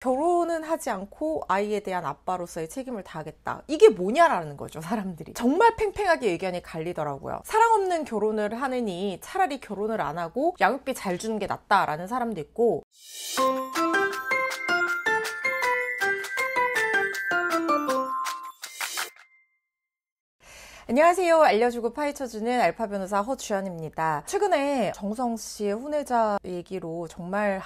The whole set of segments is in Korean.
결혼은 하지 않고 아이에 대한 아빠로서의 책임을 다하겠다. 이게 뭐냐라는 거죠, 사람들이. 정말 팽팽하게 의견이 갈리더라고요. 사랑 없는 결혼을 하느니 차라리 결혼을 안 하고 양육비 잘 주는 게 낫다라는 사람도 있고, 안녕하세요. 알려주고 파헤쳐주는 알파 변호사 허주연입니다. 최근에 정우성 씨의 혼외자 얘기로 정말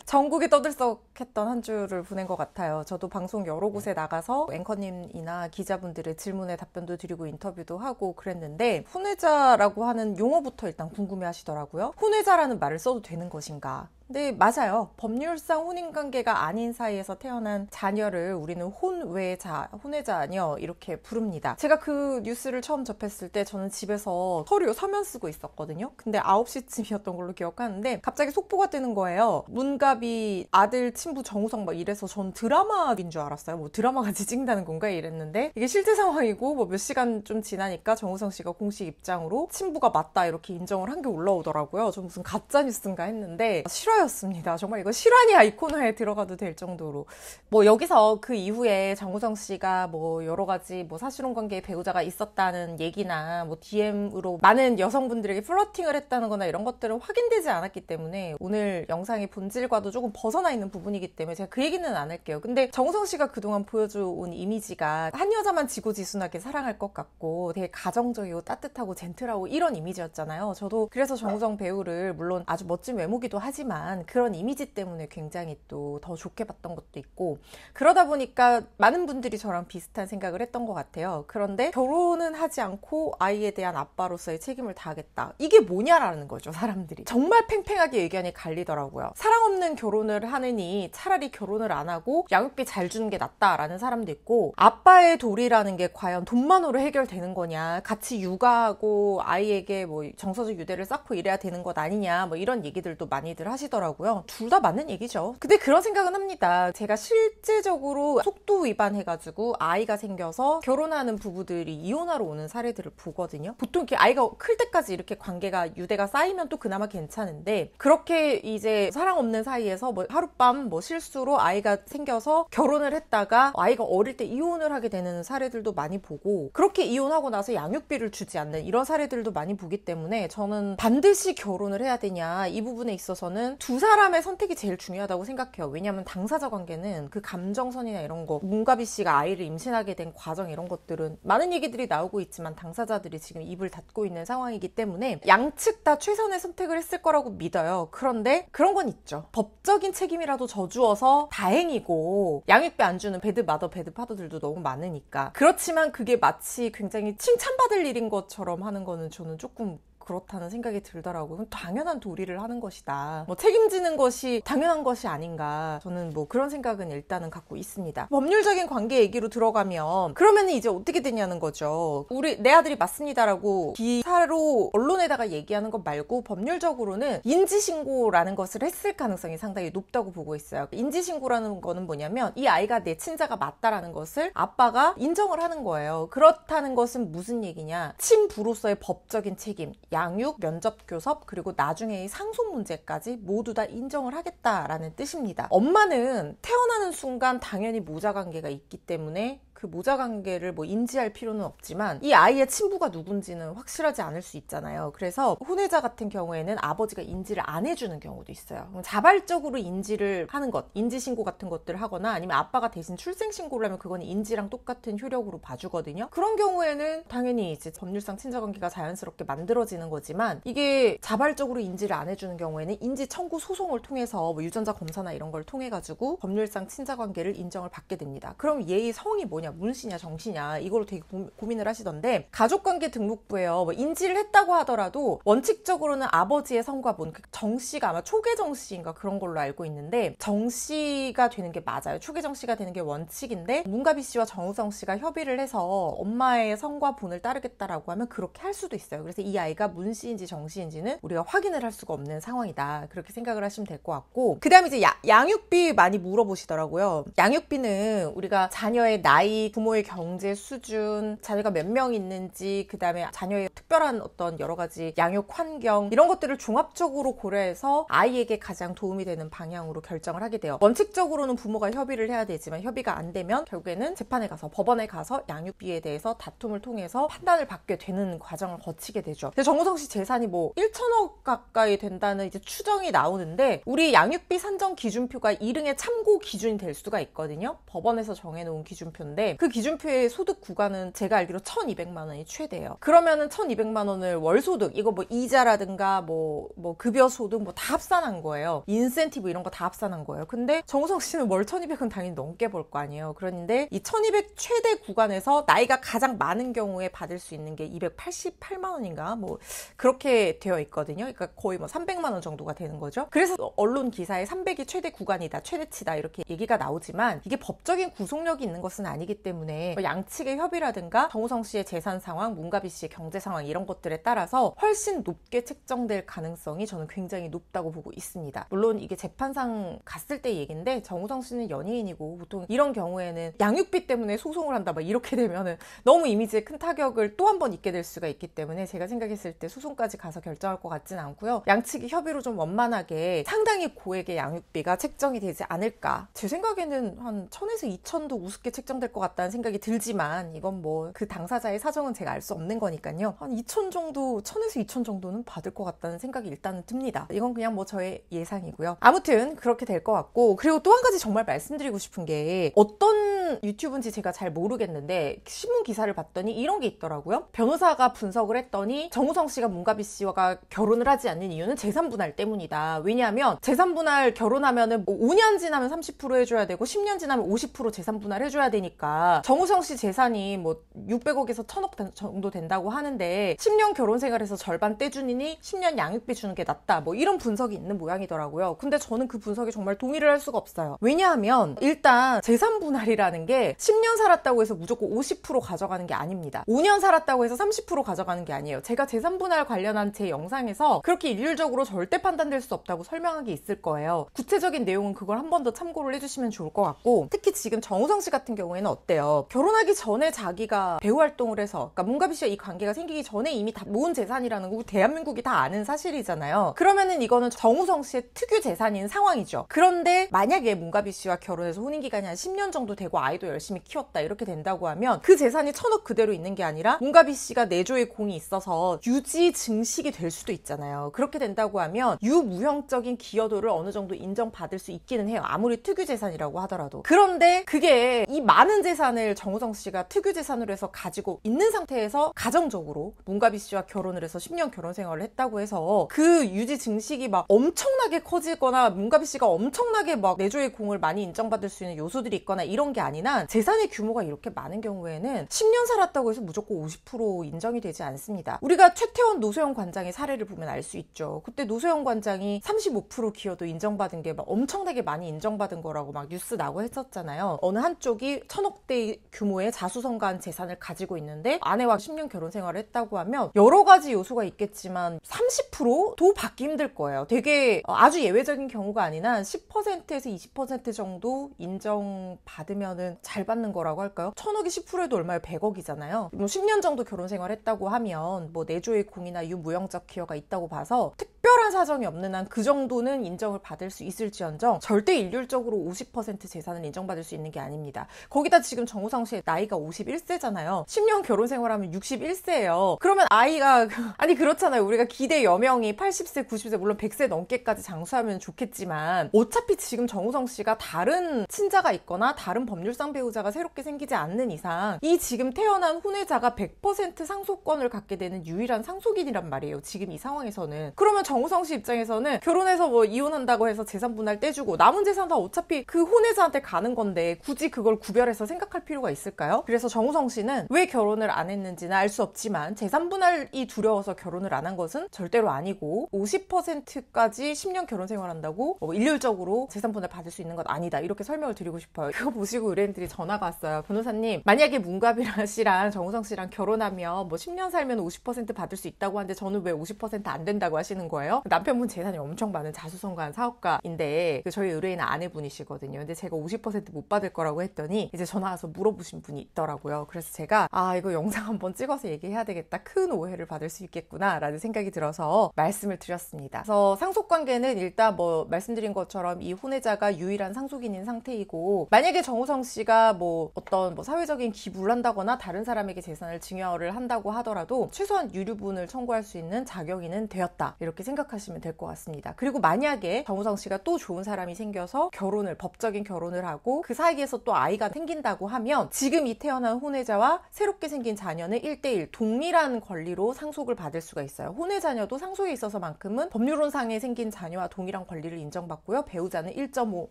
전국이 떠들썩했던 한 주를 보낸 것 같아요. 저도 방송 여러 곳에 나가서 앵커님이나 기자분들의 질문에 답변도 드리고 인터뷰도 하고 그랬는데, 혼외자라고 하는 용어부터 일단 궁금해 하시더라고요. 혼외자라는 말을 써도 되는 것인가? 네, 맞아요. 법률상 혼인관계가 아닌 사이에서 태어난 자녀를 우리는 혼외자녀 이렇게 부릅니다. 제가 그 뉴스를 처음 접했을 때 저는 집에서 서류 서면 쓰고 있었거든요. 근데 9시쯤이었던 걸로 기억하는데 갑자기 속보가 뜨는 거예요. 문갑이 아들 친부 정우성 막 이래서 전 드라마인 줄 알았어요. 뭐 드라마 같이 찍는다는 건가 이랬는데, 이게 실제 상황이고 뭐 몇 시간 좀 지나니까 정우성 씨가 공식 입장으로 친부가 맞다 이렇게 인정을 한 게 올라오더라고요. 저 무슨 가짜 뉴스인가 했는데 실화였습니다. 정말 이거 실화니 아이코너에 들어가도 될 정도로. 뭐 여기서 그 이후에 정우성 씨가 뭐 여러 가지 뭐 사실혼 관계의 배우자가 있었다는 얘기나 뭐 DM으로 많은 여성분들에게 플러팅을 했다는 거나 이런 것들은 확인되지 않았기 때문에 오늘 영상의 본질과도 조금 벗어나 있는 부분이기 때문에 제가 그 얘기는 안 할게요. 근데 정우성 씨가 그동안 보여줘온 이미지가 한 여자만 지고지순하게 사랑할 것 같고 되게 가정적이고 따뜻하고 젠틀하고 이런 이미지였잖아요. 저도 그래서 정우성 배우를 물론 아주 멋진 외모기도 하지만 그런 이미지 때문에 굉장히 또 더 좋게 봤던 것도 있고, 그러다 보니까 많은 분들이 저랑 비슷한 생각을 했던 것 같아요. 그런데 결혼은 하지 않고 아이에 대한 아빠로서의 책임을 다하겠다. 이게 뭐냐라는 거죠, 사람들이. 정말 팽팽하게 의견이 갈리더라고요. 사랑 없는 결혼을 하느니 차라리 결혼을 안 하고 양육비 잘 주는 게 낫다라는 사람도 있고, 아빠의 도리라는 게 과연 돈만으로 해결되는 거냐, 같이 육아하고 아이에게 뭐 정서적 유대를 쌓고 이래야 되는 것 아니냐, 뭐 이런 얘기들도 많이들 하시더라고요. 둘 다 맞는 얘기죠. 근데 그런 생각은 합니다. 제가 실제적으로 속도 위반해가지고 아이가 생겨서 결혼하는 부부들이 이혼하러 오는 사례들을 보거든요. 보통 이렇게 아이가 클 때까지 이렇게 관계가 유대가 쌓이면 또 그나마 괜찮은데, 그렇게 이제 사랑 없는 사이에서 뭐 하룻밤 뭐 실수로 아이가 생겨서 결혼을 했다가 아이가 어릴 때 이혼을 하게 되는 사례들도 많이 보고, 그렇게 이혼하고 나서 양육비를 주지 않는 이런 사례들도 많이 보기 때문에 저는 반드시 결혼을 해야 되냐, 이 부분에 있어서는 두 사람의 선택이 제일 중요하다고 생각해요. 왜냐하면 당사자 관계는 그 감정선이나 이런 거, 문가비 씨가 아이를 임신하게 된 과정 이런 것들은 많은 얘기들이 나오고 있지만 당사자들이 지금 입을 닫고 있는 상황이기 때문에 양측 다 최선의 선택을 했을 거라고 믿어요. 그런데 그런 건 있죠. 법적인 책임이라도 져주어서 다행이고, 양육비 안 주는 배드 마더 배드 파더들도 너무 많으니까. 그렇지만 그게 마치 굉장히 칭찬받을 일인 것처럼 하는 거는 저는 조금 그렇다는 생각이 들더라고요. 당연한 도리를 하는 것이다. 뭐 책임지는 것이 당연한 것이 아닌가. 저는 뭐 그런 생각은 일단은 갖고 있습니다. 법률적인 관계 얘기로 들어가면 그러면 이제 어떻게 되냐는 거죠. 내 아들이 맞습니다라고 기사로 언론에다가 얘기하는 것 말고 법률적으로는 인지신고라는 것을 했을 가능성이 상당히 높다고 보고 있어요. 인지신고라는 거는 뭐냐면 이 아이가 내 친자가 맞다라는 것을 아빠가 인정을 하는 거예요. 그렇다는 것은 무슨 얘기냐. 친부로서의 법적인 책임, 양육, 면접, 교섭, 그리고 나중에의 상속 문제까지 모두 다 인정을 하겠다라는 뜻입니다. 엄마는 태어나는 순간 당연히 모자관계가 있기 때문에 그 모자관계를 뭐 인지할 필요는 없지만 이 아이의 친부가 누군지는 확실하지 않을 수 있잖아요. 그래서 혼외자 같은 경우에는 아버지가 인지를 안 해주는 경우도 있어요. 자발적으로 인지를 하는 것, 인지신고 같은 것들을 하거나 아니면 아빠가 대신 출생신고를 하면 그건 인지랑 똑같은 효력으로 봐주거든요. 그런 경우에는 당연히 이제 법률상 친자관계가 자연스럽게 만들어지는 거지만, 이게 자발적으로 인지를 안 해주는 경우에는 인지 청구 소송을 통해서 뭐 유전자 검사나 이런 걸 통해 가지고 법률상 친자관계를 인정을 받게 됩니다. 그럼 얘의 성이 뭐냐, 문씨냐 정씨냐, 이걸 되게 고민을 하시던데, 가족관계 등록부에요 뭐 인지를 했다고 하더라도 원칙적으로는 아버지의 성과 본 정씨가 아마 초계정씨인가 그런 걸로 알고 있는데, 정씨가 되는 게 맞아요. 초계정씨가 되는 게 원칙인데, 문가비 씨와 정우성 씨가 협의를 해서 엄마의 성과 본을 따르겠다라고 하면 그렇게 할 수도 있어요. 그래서 이 아이가 문씨인지 정씨인지는 우리가 확인을 할 수가 없는 상황이다, 그렇게 생각을 하시면 될 것 같고, 그 다음에 이제 양육비 많이 물어보시더라고요. 양육비는 우리가 자녀의 나이 나이, 부모의 경제 수준, 자녀가 몇 명 있는지, 그 다음에 자녀의 특별한 어떤 여러 가지 양육 환경 이런 것들을 종합적으로 고려해서 아이에게 가장 도움이 되는 방향으로 결정을 하게 돼요. 원칙적으로는 부모가 협의를 해야 되지만 협의가 안 되면 결국에는 재판에 가서 법원에 가서 양육비에 대해서 다툼을 통해서 판단을 받게 되는 과정을 거치게 되죠. 정우성 씨 재산이 뭐 1천억 가까이 된다는 이제 추정이 나오는데 우리 양육비 산정 기준표가 일흥의 참고 기준이 될 수가 있거든요. 법원에서 정해놓은 기준표인데 그 기준표의 소득 구간은 제가 알기로 1,200만 원이 최대예요. 그러면은 1,200만 원을 월소득, 이거 뭐 이자라든가 뭐 급여 소득 뭐 다 합산한 거예요. 인센티브 이런 거 다 합산한 거예요. 근데 정우성 씨는 월 1,200은 당연히 넘게 벌 거 아니에요. 그런데 이 1,200 최대 구간에서 나이가 가장 많은 경우에 받을 수 있는 게 288만 원인가 뭐 그렇게 되어 있거든요. 그러니까 거의 뭐 300만 원 정도가 되는 거죠. 그래서 언론 기사에 300이 최대 구간이다, 최대치다 이렇게 얘기가 나오지만 이게 법적인 구속력이 있는 것은 아니기 때문에 양측의 협의라든가 정우성 씨의 재산 상황, 문가비 씨의 경제 상황 이런 것들에 따라서 훨씬 높게 책정될 가능성이 저는 굉장히 높다고 보고 있습니다. 물론 이게 재판상 갔을 때 얘기인데 정우성 씨는 연예인이고 보통 이런 경우에는 양육비 때문에 소송을 한다 막 이렇게 되면은 너무 이미지에 큰 타격을 또 한 번 입게 될 수가 있기 때문에 제가 생각했을 때 소송까지 가서 결정할 것 같진 않고요. 양측이 협의로 좀 원만하게 상당히 고액의 양육비가 책정이 되지 않을까. 제 생각에는 한 1,000에서 2,000도 우습게 책정될 것 같다는 생각이 들지만 이건 뭐 그 당사자의 사정은 제가 알 수 없는 거니까요. 한 2,000 정도, 1,000에서 2,000 정도는 받을 것 같다는 생각이 일단은 듭니다. 이건 그냥 뭐 저의 예상이고요. 아무튼 그렇게 될 것 같고, 그리고 또 한 가지 정말 말씀드리고 싶은 게 어떤 유튜브인지 제가 잘 모르겠는데 신문 기사를 봤더니 이런 게 있더라고요. 변호사가 분석을 했더니 정우성 씨가 문가비 씨와 결혼을 하지 않는 이유는 재산 분할 때문이다. 왜냐하면 재산 분할 결혼하면은 5년 지나면 30% 해줘야 되고 10년 지나면 50% 재산 분할 해줘야 되니까 정우성 씨 재산이 뭐 600억에서 1,000억 정도 된다고 하는데 10년 결혼 생활에서 절반 떼주니 10년 양육비 주는 게 낫다. 뭐 이런 분석이 있는 모양이더라고요. 근데 저는 그 분석에 정말 동의를 할 수가 없어요. 왜냐하면 일단 재산 분할이라는 게 10년 살았다고 해서 무조건 50% 가져가는 게 아닙니다. 5년 살았다고 해서 30% 가져가는 게 아니에요. 제가 재산 분할 관련한 제 영상에서 그렇게 일률적으로 절대 판단될 수 없다고 설명한 게 있을 거예요. 구체적인 내용은 그걸 한 번 더 참고를 해주시면 좋을 것 같고, 특히 지금 정우성 씨 같은 경우에는 어때요? 결혼하기 전에 자기가 배우 활동을 해서, 그러니까 문가비 씨와 이 관계가 생기기 전에 이미 다 모은 재산이라는 거 대한민국이 다 아는 사실이잖아요. 그러면은 이거는 정우성 씨의 특유 재산인 상황이죠. 그런데 만약에 문가비 씨와 결혼해서 혼인기간이 한 10년 정도 되고 아이도 열심히 키웠다 이렇게 된다고 하면 그 재산이 1,000억 그대로 있는 게 아니라 문가비 씨가 내조의 공이 있어서 유지 증식이 될 수도 있잖아요. 그렇게 된다고 하면 유무형적인 기여도를 어느 정도 인정받을 수 있기는 해요. 아무리 특유 재산이라고 하더라도. 그런데 그게 이 많은 재산을 정우성 씨가 특유 재산으로 해서 가지고 있는 상태에서 가정적으로 문가비 씨와 결혼을 해서 10년 결혼 생활을 했다고 해서 그 유지 증식이 막 엄청나게 커지거나 문가비 씨가 엄청나게 막 내조의 공을 많이 인정받을 수 있는 요소들이 있거나 이런 게 아니라 재산의 규모가 이렇게 많은 경우에는 10년 살았다고 해서 무조건 50% 인정이 되지 않습니다. 우리가 최태원 노소영 관장의 사례를 보면 알 수 있죠. 그때 노소영 관장이 35% 기여도 인정받은 게 막 엄청나게 많이 인정받은 거라고 막 뉴스 나고 했었잖아요. 어느 한쪽이 1,000억대 규모의 자수성가한 재산을 가지고 있는데 아내와 10년 결혼 생활을 했다고 하면 여러 가지 요소가 있겠지만 30%도 받기 힘들 거예요. 되게 아주 예외적인 경우가 아니라 10%에서 20% 정도 인정받으면은 잘 받는 거라고 할까요? 1,000억이 10%에도 얼마예요? 100억이잖아요. 뭐 10년 정도 결혼 생활 했다고 하면 뭐 내조의 공이나 유무형적 기여가 있다고 봐서 특별한 사정이 없는 한 그 정도는 인정을 받을 수 있을지언정 절대 일률적으로 50% 재산을 인정받을 수 있는 게 아닙니다. 거기다 지금 정우성 씨의 나이가 51세잖아요. 10년 결혼 생활하면 61세예요. 그러면 아이가 아니 그렇잖아요. 우리가 기대 여명이 80세, 90세 물론 100세 넘게까지 장수하면 좋겠지만 어차피 지금 정우성 씨가 다른 친자가 있거나 다른 법률상 배우자가 새롭게 생기지 않는 이상 이 지금 태어난 혼외자가 100% 상속권을 갖게 되는 유일한 상속인이란 말이에요. 지금 이 상황에서는. 그러면 정우성 씨 입장에서는 결혼해서 뭐 이혼한다고 해서 재산 분할 떼주고 남은 재산 다 어차피 그 혼외자한테 가는 건데 굳이 그걸 구별해서 생각할 필요가 있을까요? 그래서 정우성 씨는 왜 결혼을 안 했는지는 알 수 없지만 재산 분할이 두려워서 결혼을 안 한 것은 절대로 아니고 50%까지 10년 결혼 생활한다고 일률적으로 재산 분할 받을 수 있는 건 아니다. 이렇게 설명을 드리고 싶어요. 그거 보시고 의뢰인들이 전화가 왔어요. 변호사님, 만약에 문가비 씨랑 정우성 씨랑 결혼하면 뭐 10년 살면 50% 받을 수 있다고 하는데 저는 왜 50% 안 된다고 하시는 거예요? 거예요. 남편분 재산이 엄청 많은 자수성가한 사업가인데 저희 의뢰인은 아내분이시거든요. 근데 제가 50% 못 받을 거라고 했더니 이제 전화 와서 물어보신 분이 있더라고요. 그래서 제가 이거 영상 한번 찍어서 얘기해야 되겠다. 큰 오해를 받을 수 있겠구나 라는 생각이 들어서 말씀을 드렸습니다. 그래서 상속관계는 일단 뭐 말씀드린 것처럼 이 혼외자가 유일한 상속인인 상태이고, 만약에 정우성 씨가 뭐 어떤 뭐 사회적인 기부를 한다거나 다른 사람에게 재산을 증여를 한다고 하더라도 최소한 유류분을 청구할 수 있는 자격인은 되었다, 이렇게 생각하시면 될 것 같습니다. 그리고 만약에 정우성 씨가 또 좋은 사람이 생겨서 법적인 결혼을 하고 그 사이에서 또 아이가 생긴다고 하면 지금 이 태어난 혼외자와 새롭게 생긴 자녀는 1대1 동일한 권리로 상속을 받을 수가 있어요. 혼외자녀도 상속에 있어서만큼은 법률론상에 생긴 자녀와 동일한 권리를 인정받고요. 배우자는 1.5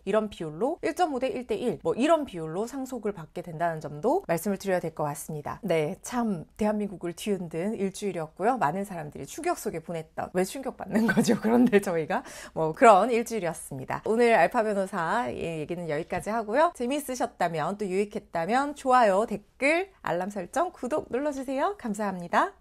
이런 비율로 1.5 대 1대1 뭐 이런 비율로 상속을 받게 된다는 점도 말씀을 드려야 될 것 같습니다. 네, 참 대한민국을 뒤흔든 일주일이었고요. 많은 사람들이 충격 속에 보냈던, 왜 충격받는 거죠? 그런데 저희가 뭐 그런 일주일이었습니다. 오늘 알파 변호사 얘기는 여기까지 하고요. 재미있으셨다면, 또 유익했다면 좋아요, 댓글, 알람 설정, 구독 눌러주세요. 감사합니다.